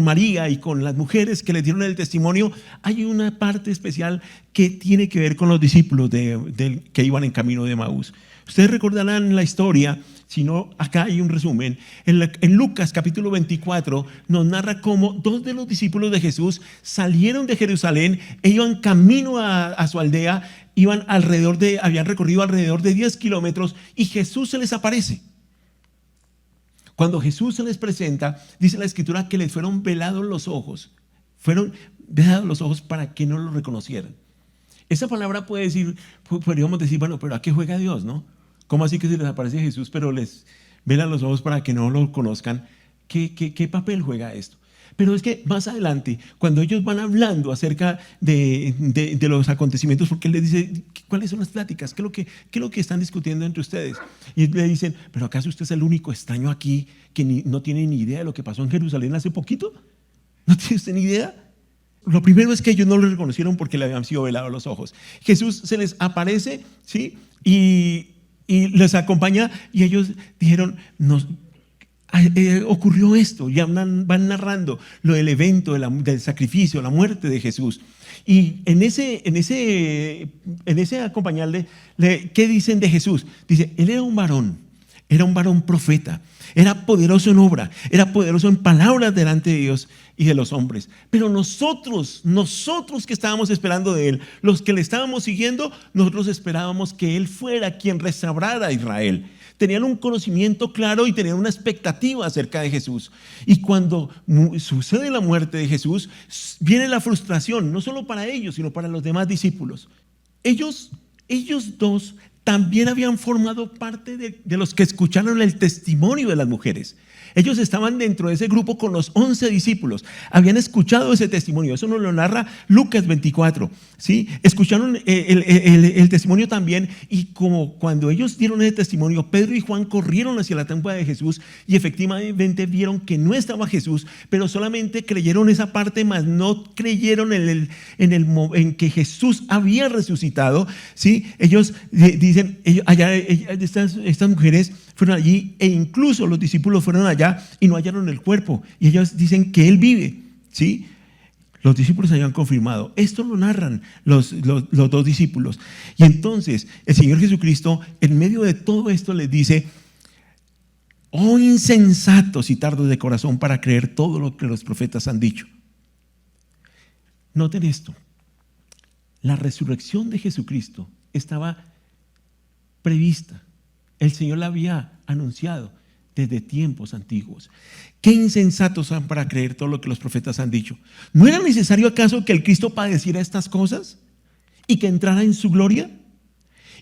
María y con las mujeres que le dieron el testimonio, hay una parte especial que tiene que ver con los discípulos que iban en camino de Emaús. Ustedes recordarán la historia. Si no, acá hay un resumen. En Lucas capítulo 24 nos narra cómo dos de los discípulos de Jesús salieron de Jerusalén e iban camino a su aldea, habían recorrido alrededor de 10 kilómetros y Jesús se les aparece. Cuando Jesús se les presenta, dice la Escritura que les fueron velados los ojos. Fueron velados los ojos para que no lo reconocieran. Esa palabra podríamos decir, bueno, pero ¿a qué juega Dios, no? ¿Cómo así que se les aparece Jesús, pero les velan los ojos para que no lo conozcan? ¿Qué papel juega esto? Pero es que más adelante, cuando ellos van hablando acerca de los acontecimientos, porque Él les dice: ¿cuáles son las pláticas? ¿Qué es lo que están discutiendo entre ustedes? Y le dicen: ¿pero acaso usted es el único extraño aquí que no tiene ni idea de lo que pasó en Jerusalén hace poquito? ¿No tiene usted ni idea? Lo primero es que ellos no lo reconocieron porque le habían sido velados los ojos. Jesús se les aparece, ¿sí? Y les acompaña, y ellos dijeron: ocurrió esto. Ya van narrando lo del evento, del sacrificio, la muerte de Jesús. Y en ese acompañarle, ¿qué dicen de Jesús? Dice: Él era un varón profeta, era poderoso en obra, era poderoso en palabras delante de Dios y de los hombres. Pero nosotros que estábamos esperando de Él, los que le estábamos siguiendo, nosotros esperábamos que Él fuera quien restaurara a Israel. tenían un conocimiento claro y tenían una expectativa acerca de Jesús. Y cuando sucede la muerte de Jesús, viene la frustración, no solo para ellos, sino para los demás discípulos. Ellos dos también habían formado parte de los que escucharon el testimonio de las mujeres. Ellos estaban dentro de ese grupo con los 11 discípulos. Habían escuchado ese testimonio. Eso nos lo narra Lucas 24. ¿Sí? Escucharon el testimonio también. Y como cuando ellos dieron ese testimonio, Pedro y Juan corrieron hacia la tumba de Jesús y efectivamente vieron que no estaba Jesús, pero solamente creyeron esa parte, más no creyeron en que Jesús había resucitado. ¿Sí? Ellos dicen, estas mujeres fueron allí e incluso los discípulos fueron allá y no hallaron el cuerpo. Y ellos dicen que Él vive. ¿Sí? Los discípulos habían confirmado. Esto lo narran los dos discípulos. Y entonces el Señor Jesucristo, en medio de todo esto, les dice: oh insensatos y tardos de corazón para creer todo lo que los profetas han dicho. Noten esto. La resurrección de Jesucristo estaba prevista. El Señor la había anunciado desde tiempos antiguos. Qué insensatos son para creer todo lo que los profetas han dicho. ¿No era necesario acaso que el Cristo padeciera estas cosas y que entrara en su gloria?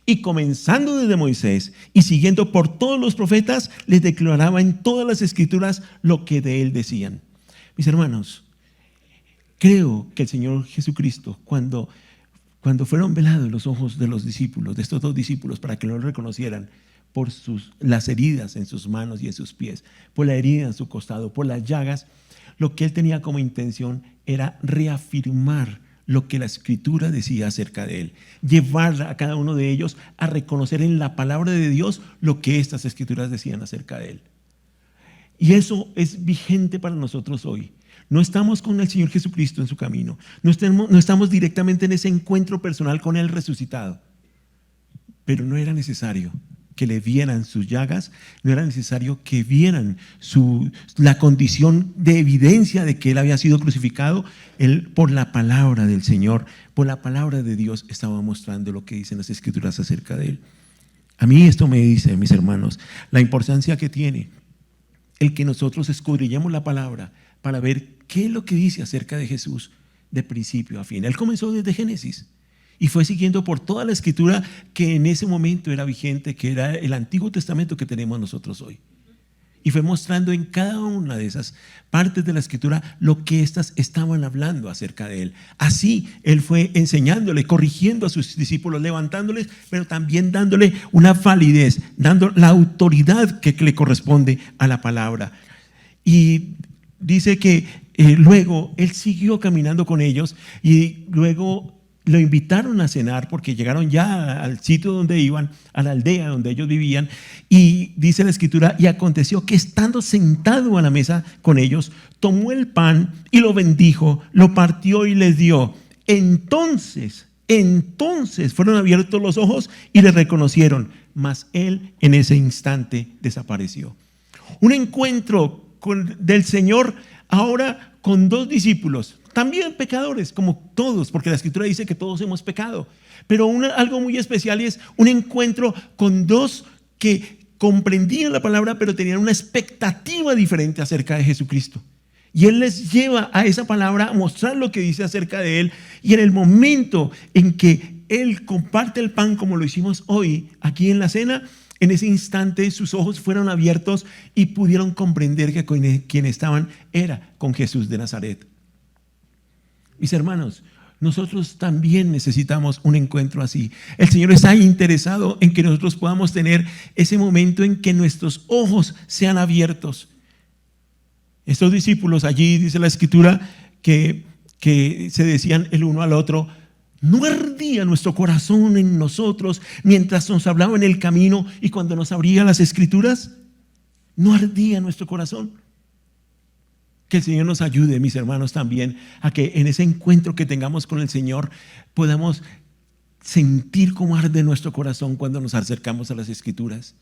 Y comenzando desde Moisés y siguiendo por todos los profetas, les declaraba en todas las escrituras lo que de él decían. Mis hermanos, creo que el Señor Jesucristo, cuando fueron velados los ojos de los discípulos, de estos dos discípulos, para que no lo reconocieran, por las heridas en sus manos y en sus pies, por la herida en su costado, por las llagas, lo que él tenía como intención era reafirmar lo que la Escritura decía acerca de él, llevar a cada uno de ellos a reconocer en la palabra de Dios lo que estas Escrituras decían acerca de él. Y eso es vigente para nosotros hoy. No estamos con el Señor Jesucristo en su camino, no estamos directamente en ese encuentro personal con él resucitado, pero no era necesario que le vieran sus llagas, no era necesario que vieran la condición de evidencia de que él había sido crucificado. Él, por la palabra del Señor, por la palabra de Dios, estaba mostrando lo que dicen las Escrituras acerca de él. A mí esto me dice, mis hermanos, la importancia que tiene el que nosotros escudriñemos la palabra para ver qué es lo que dice acerca de Jesús de principio a fin. Él comenzó desde Génesis y fue siguiendo por toda la Escritura que en ese momento era vigente, que era el Antiguo Testamento que tenemos nosotros hoy. Y fue mostrando en cada una de esas partes de la Escritura lo que éstas estaban hablando acerca de él. Así él fue enseñándole, corrigiendo a sus discípulos, levantándoles, pero también dándole una validez, dando la autoridad que le corresponde a la palabra. Y dice que luego él siguió caminando con ellos y luego lo invitaron a cenar porque llegaron ya al sitio donde iban, a la aldea donde ellos vivían, y dice la Escritura: y aconteció que estando sentado a la mesa con ellos, tomó el pan y lo bendijo, lo partió y les dio. Entonces fueron abiertos los ojos y le reconocieron, mas él en ese instante desapareció. Un encuentro del Señor ahora con dos discípulos, también pecadores como todos, porque la Escritura dice que todos hemos pecado, pero algo muy especial es un encuentro con dos que comprendían la palabra, pero tenían una expectativa diferente acerca de Jesucristo. Y Él les lleva a esa palabra a mostrar lo que dice acerca de Él, y en el momento en que Él comparte el pan como lo hicimos hoy aquí en la cena, en ese instante sus ojos fueron abiertos y pudieron comprender que con quien estaban era con Jesús de Nazaret. Mis hermanos, nosotros también necesitamos un encuentro así. El Señor está interesado en que nosotros podamos tener ese momento en que nuestros ojos sean abiertos. Estos discípulos, allí dice la Escritura que se decían el uno al otro: ¿no ardía nuestro corazón en nosotros mientras nos hablaba en el camino y cuando nos abría las Escrituras? ¿No ardía nuestro corazón? Que el Señor nos ayude, mis hermanos, también a que en ese encuentro que tengamos con el Señor podamos sentir cómo arde nuestro corazón cuando nos acercamos a las Escrituras.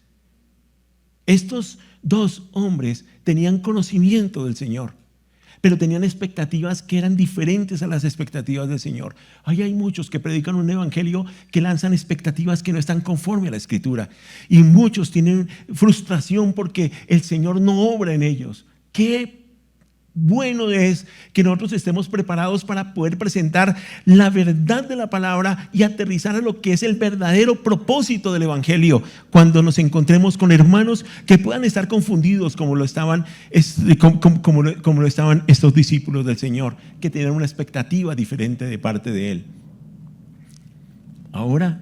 Estos dos hombres tenían conocimiento del Señor, pero tenían expectativas que eran diferentes a las expectativas del Señor. Ahí hay muchos que predican un evangelio que lanzan expectativas que no están conforme a la Escritura. Y muchos tienen frustración porque el Señor no obra en ellos. Qué bueno es que nosotros estemos preparados para poder presentar la verdad de la palabra y aterrizar a lo que es el verdadero propósito del evangelio cuando nos encontremos con hermanos que puedan estar confundidos como lo estaban estos discípulos del Señor, que tenían una expectativa diferente de parte de Él. Ahora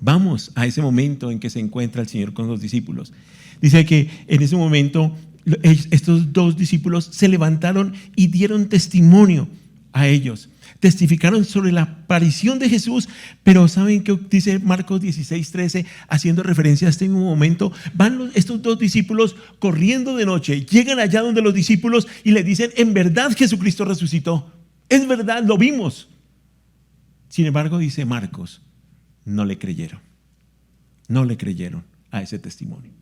vamos a ese momento en que se encuentra el Señor con los discípulos. Dice que en ese momento estos dos discípulos se levantaron y dieron testimonio a ellos. Testificaron sobre la aparición de Jesús, pero ¿saben qué dice Marcos 16:13? Haciendo referencia a este mismo momento, van estos dos discípulos corriendo de noche, llegan allá donde los discípulos y le dicen: en verdad Jesucristo resucitó, es verdad, lo vimos. Sin embargo, dice Marcos, no le creyeron a ese testimonio.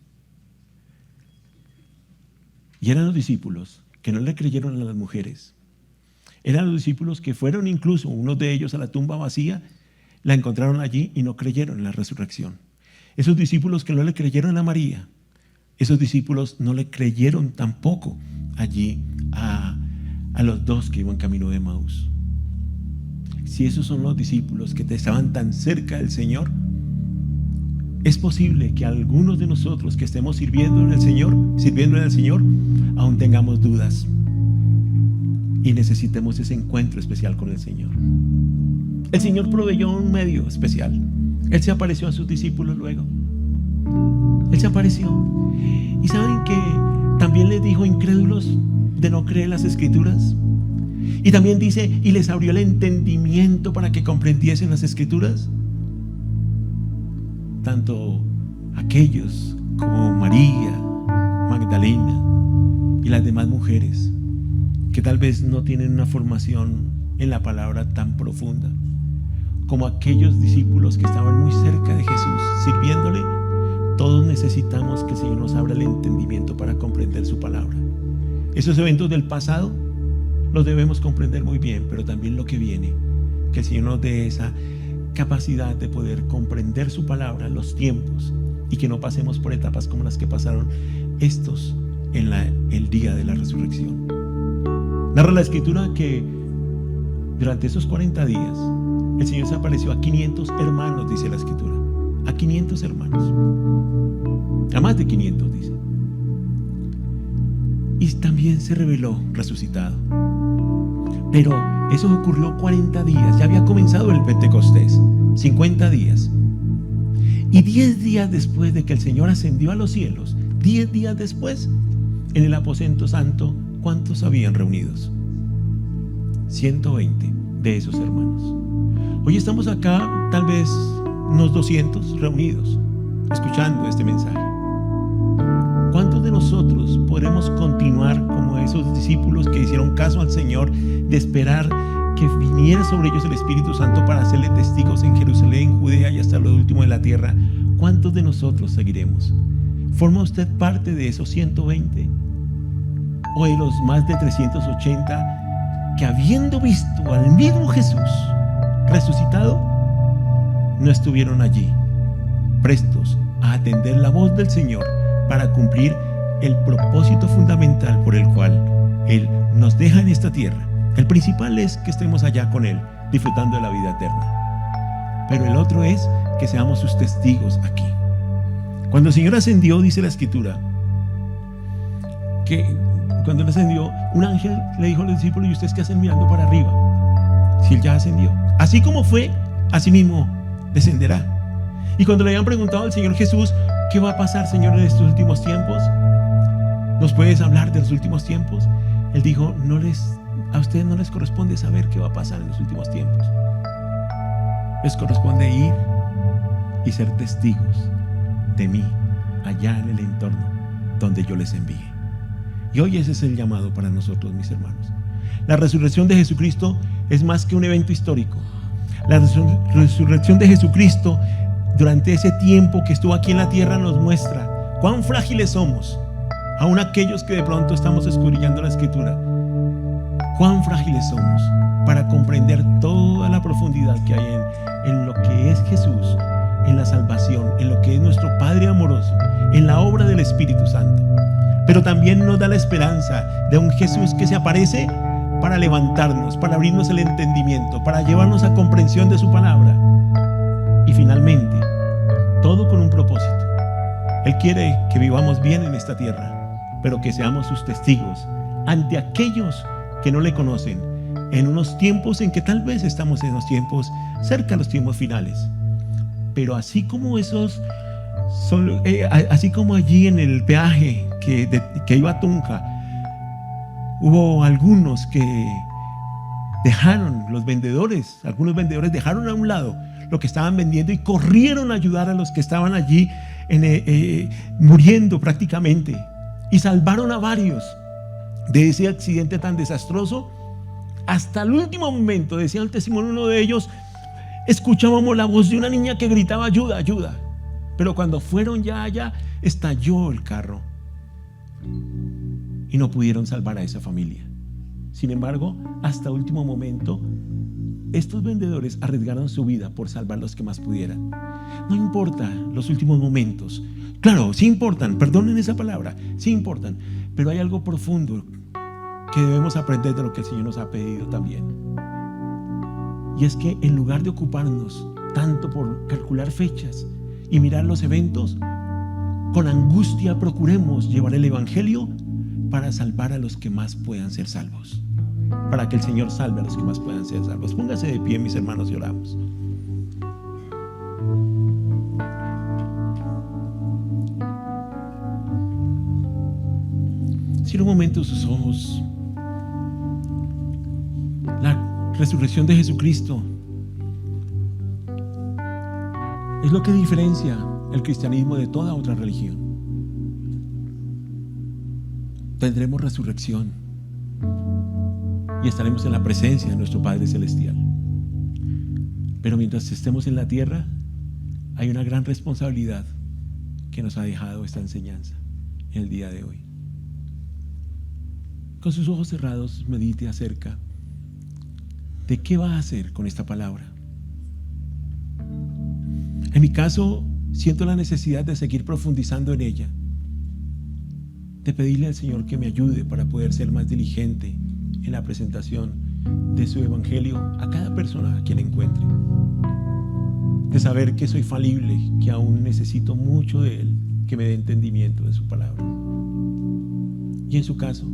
Y eran los discípulos que no le creyeron a las mujeres. Eran los discípulos que fueron incluso, unos de ellos, a la tumba vacía, la encontraron allí y no creyeron en la resurrección. Esos discípulos que no le creyeron a María, esos discípulos no le creyeron tampoco allí a los dos que iban camino de Emaús. Si esos son los discípulos que estaban tan cerca del Señor, es posible que algunos de nosotros que estemos sirviendo en el Señor, aún tengamos dudas y necesitemos ese encuentro especial con el Señor. El Señor proveyó un medio especial. Él se apareció a sus discípulos luego. Él se apareció. Y saben que también les dijo: incrédulos, de no creer las Escrituras. Y también dice: y les abrió el entendimiento para que comprendiesen las Escrituras. Tanto aquellos como María Magdalena y las demás mujeres que tal vez no tienen una formación en la palabra tan profunda, como aquellos discípulos que estaban muy cerca de Jesús sirviéndole, todos necesitamos que el Señor nos abra el entendimiento para comprender su palabra. Esos eventos del pasado los debemos comprender muy bien, pero también lo que viene, que el Señor nos dé esa capacidad de poder comprender su palabra, los tiempos, y que no pasemos por etapas como las que pasaron estos en el día de la resurrección. Narra la Escritura que durante esos 40 días el Señor se apareció a 500 hermanos, dice la Escritura, a 500 hermanos, a más de 500 dice, y también se reveló resucitado. Pero eso ocurrió 40 días, ya había comenzado el Pentecostés, 50 días. Y 10 días después de que el Señor ascendió a los cielos, 10 días después, en el aposento santo, ¿cuántos habían reunidos? 120 de esos hermanos. Hoy estamos acá, tal vez unos 200 reunidos, escuchando este mensaje. ¿Cuántos de nosotros podremos continuar como esos discípulos que hicieron caso al Señor, de esperar que viniera sobre ellos el Espíritu Santo para hacerle testigos en Jerusalén, Judea y hasta lo último de la tierra? ¿Cuántos de nosotros seguiremos? ¿Forma usted parte de esos 120? ¿O de los más de 380 que, habiendo visto al mismo Jesús resucitado, no estuvieron allí, prestos a atender la voz del Señor para cumplir el propósito fundamental por el cual Él nos deja en esta tierra? El principal es que estemos allá con Él, disfrutando de la vida eterna. Pero el otro es que seamos sus testigos aquí. Cuando el Señor ascendió, dice la Escritura, que cuando Él ascendió, un ángel le dijo a los discípulos: ¿y ustedes qué hacen mirando para arriba? Si Él ya ascendió. Así como fue, así mismo descenderá. Y cuando le habían preguntado al Señor Jesús: ¿qué va a pasar, Señor, en estos últimos tiempos? ¿Nos puedes hablar de los últimos tiempos? Él dijo: a ustedes no les corresponde saber qué va a pasar en los últimos tiempos. Les corresponde ir y ser testigos de mí allá en el entorno donde yo les envíe. Y hoy ese es el llamado para nosotros, mis hermanos. La resurrección de Jesucristo es más que un evento histórico. La resurrección de Jesucristo durante ese tiempo que estuvo aquí en la tierra nos muestra cuán frágiles somos, aún aquellos que de pronto estamos escudriñando la Escritura. cuán frágiles somos para comprender toda la profundidad que hay en lo que es Jesús, en la salvación, en lo que es nuestro Padre amoroso, en la obra del Espíritu Santo. Pero también nos da la esperanza de un Jesús que se aparece para levantarnos, para abrirnos el entendimiento, para llevarnos a comprensión de su palabra. Y finalmente, todo con un propósito. Él quiere que vivamos bien en esta tierra, pero que seamos sus testigos ante aquellos que no le conocen, en unos tiempos en que tal vez estamos en los tiempos cerca de los tiempos finales. Pero así como así como allí en el peaje que iba a Tunja, hubo algunos que dejaron, algunos vendedores dejaron a un lado lo que estaban vendiendo y corrieron a ayudar a los que estaban allí muriendo prácticamente, y salvaron a varios de ese accidente tan desastroso. Hasta el último momento, decía el testimonio uno de ellos, escuchábamos la voz de una niña que gritaba ayuda, ayuda. Pero cuando fueron ya allá, estalló el carro y no pudieron salvar a esa familia. Sin embargo, hasta último momento, estos vendedores arriesgaron su vida por salvar los que más pudieran. No importa los últimos momentos. Claro, sí importan, perdonen esa palabra, sí importan. Pero hay algo profundo que debemos aprender de lo que el Señor nos ha pedido también. Y es que en lugar de ocuparnos tanto por calcular fechas y mirar los eventos, con angustia procuremos llevar el Evangelio para salvar a los que más puedan ser salvos. Para que el Señor salve a los que más puedan ser salvos. Póngase de pie, mis hermanos, y oramos. Cierra un momento sus ojos. La resurrección de Jesucristo es lo que diferencia el cristianismo de toda otra religión. Tendremos resurrección y estaremos en la presencia de nuestro Padre Celestial. Pero mientras estemos en la tierra, hay una gran responsabilidad que nos ha dejado esta enseñanza en el día de hoy. Con sus ojos cerrados, medite acerca de qué va a hacer con esta palabra. En mi caso, siento la necesidad de seguir profundizando en ella, de pedirle al Señor que me ayude para poder ser más diligente en la presentación de su Evangelio a cada persona a quien encuentre, de saber que soy falible, que aún necesito mucho de Él, que me dé entendimiento de su palabra. Y en su caso,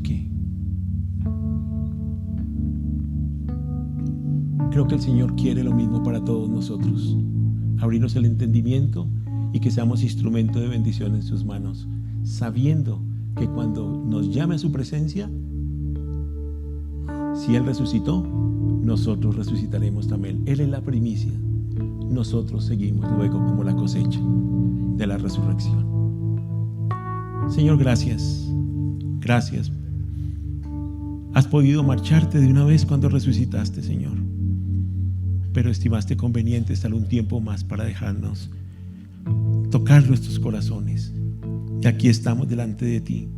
¿qué? Creo que el Señor quiere lo mismo para todos nosotros, abrirnos el entendimiento y que seamos instrumento de bendición en sus manos, sabiendo que cuando nos llame a su presencia, si Él resucitó, nosotros resucitaremos también. Él es la primicia, nosotros seguimos luego como la cosecha de la resurrección. Señor, gracias. Gracias. Has podido marcharte de una vez cuando resucitaste, Señor, pero estimaste conveniente estar un tiempo más para dejarnos tocar nuestros corazones. Y aquí estamos delante de ti.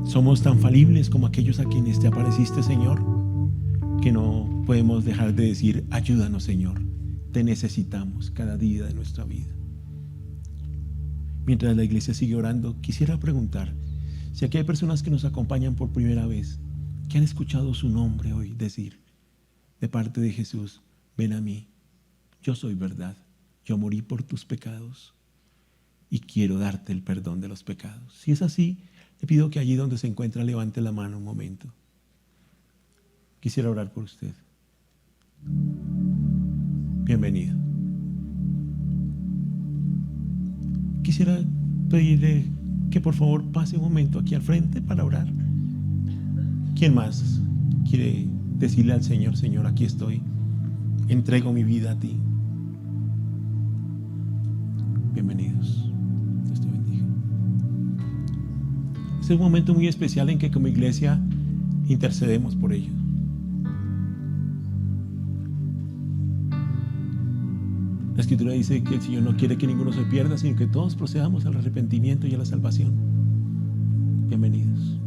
Somos tan falibles como aquellos a quienes te apareciste, Señor, que no podemos dejar de decir: ayúdanos, Señor, te necesitamos cada día de nuestra vida. Mientras la iglesia sigue orando, quisiera preguntar si aquí hay personas que nos acompañan por primera vez, que han escuchado su nombre hoy decir de parte de Jesús: ven a mí, yo soy verdad, yo morí por tus pecados y quiero darte el perdón de los pecados. Si es así, le pido que allí donde se encuentra levante la mano un momento. Quisiera orar por usted. Bienvenido. Quisiera pedirle que por favor pase un momento aquí al frente para orar. ¿Quién más quiere decirle al Señor: Señor, aquí estoy, entrego mi vida a ti? Bienvenidos. Dios te bendiga. Es un momento muy especial en que como iglesia intercedemos por ellos. En Escritura dice que el Señor no quiere que ninguno se pierda, sino que todos procedamos al arrepentimiento y a la salvación. Bienvenidos.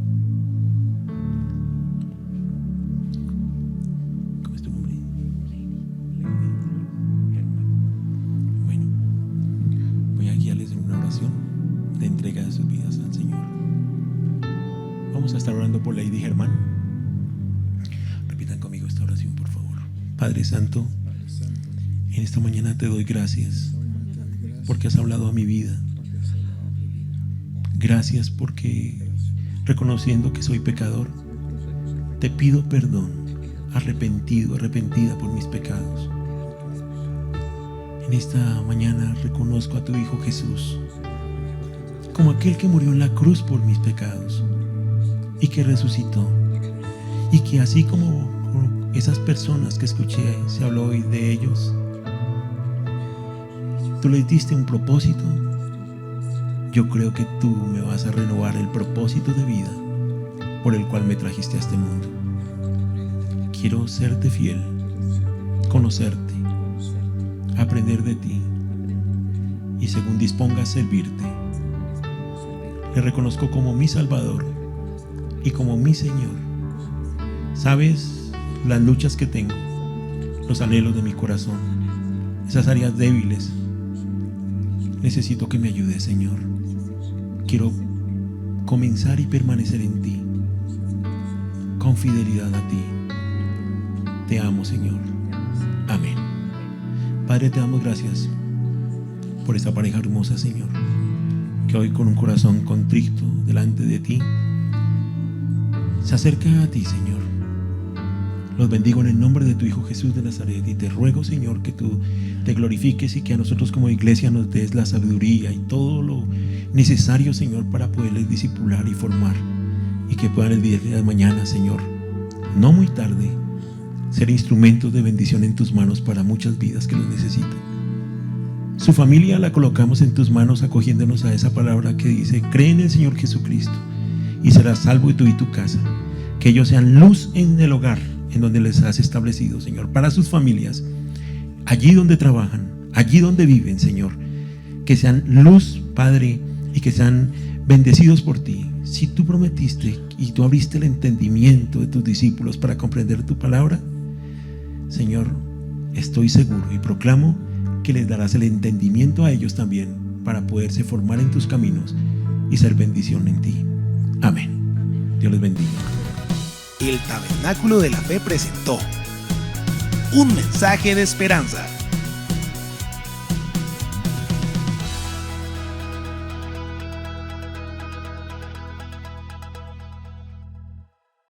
¿Cómo es tu nombre? Bueno, voy a guiarles en una oración de entrega de sus vidas al Señor. Vamos a estar orando por Lady Germán. Repitan conmigo esta oración, por favor. Padre Santo, en esta mañana te doy gracias porque has hablado a mi vida. Gracias porque, reconociendo que soy pecador, te pido perdón, arrepentida por mis pecados. En esta mañana reconozco a tu Hijo Jesús como aquel que murió en la cruz por mis pecados y que resucitó, y que así como esas personas que escuché, se habló hoy de ellos, tú les diste un propósito. Yo creo que tú me vas a renovar el propósito de vida por el cual me trajiste a este mundo. Quiero serte fiel, conocerte, aprender de ti y según dispongas servirte. Le reconozco como mi Salvador y como mi Señor. Sabes las luchas que tengo, los anhelos de mi corazón, esas áreas débiles. Necesito que me ayudes, Señor. Quiero comenzar y permanecer en ti, con fidelidad a ti. Te amo, Señor. Amén. Padre, te damos gracias por esta pareja hermosa, Señor, que hoy con un corazón contrito delante de ti se acerca a ti, Señor. Los bendigo en el nombre de tu Hijo Jesús de Nazaret y te ruego, Señor, que tú te glorifiques y que a nosotros como iglesia nos des la sabiduría y todo lo necesario, Señor, para poderles discipular y formar, y que puedan el día de mañana, Señor, no muy tarde, ser instrumentos de bendición en tus manos para muchas vidas que los necesitan. Su familia la colocamos en tus manos, acogiéndonos a esa palabra que dice: cree en el Señor Jesucristo y serás salvo tú y tu casa. Que ellos sean luz en el hogar en donde les has establecido, Señor, para sus familias, allí donde trabajan, allí donde viven, Señor. Que sean luz, Padre, y que sean bendecidos por ti. Si tú prometiste y tú abriste el entendimiento de tus discípulos para comprender tu palabra, Señor, estoy seguro y proclamo que les darás el entendimiento a ellos también para poderse formar en tus caminos y ser bendición en ti. Amén. Dios les bendiga. El Tabernáculo de la Fe presentó un mensaje de esperanza.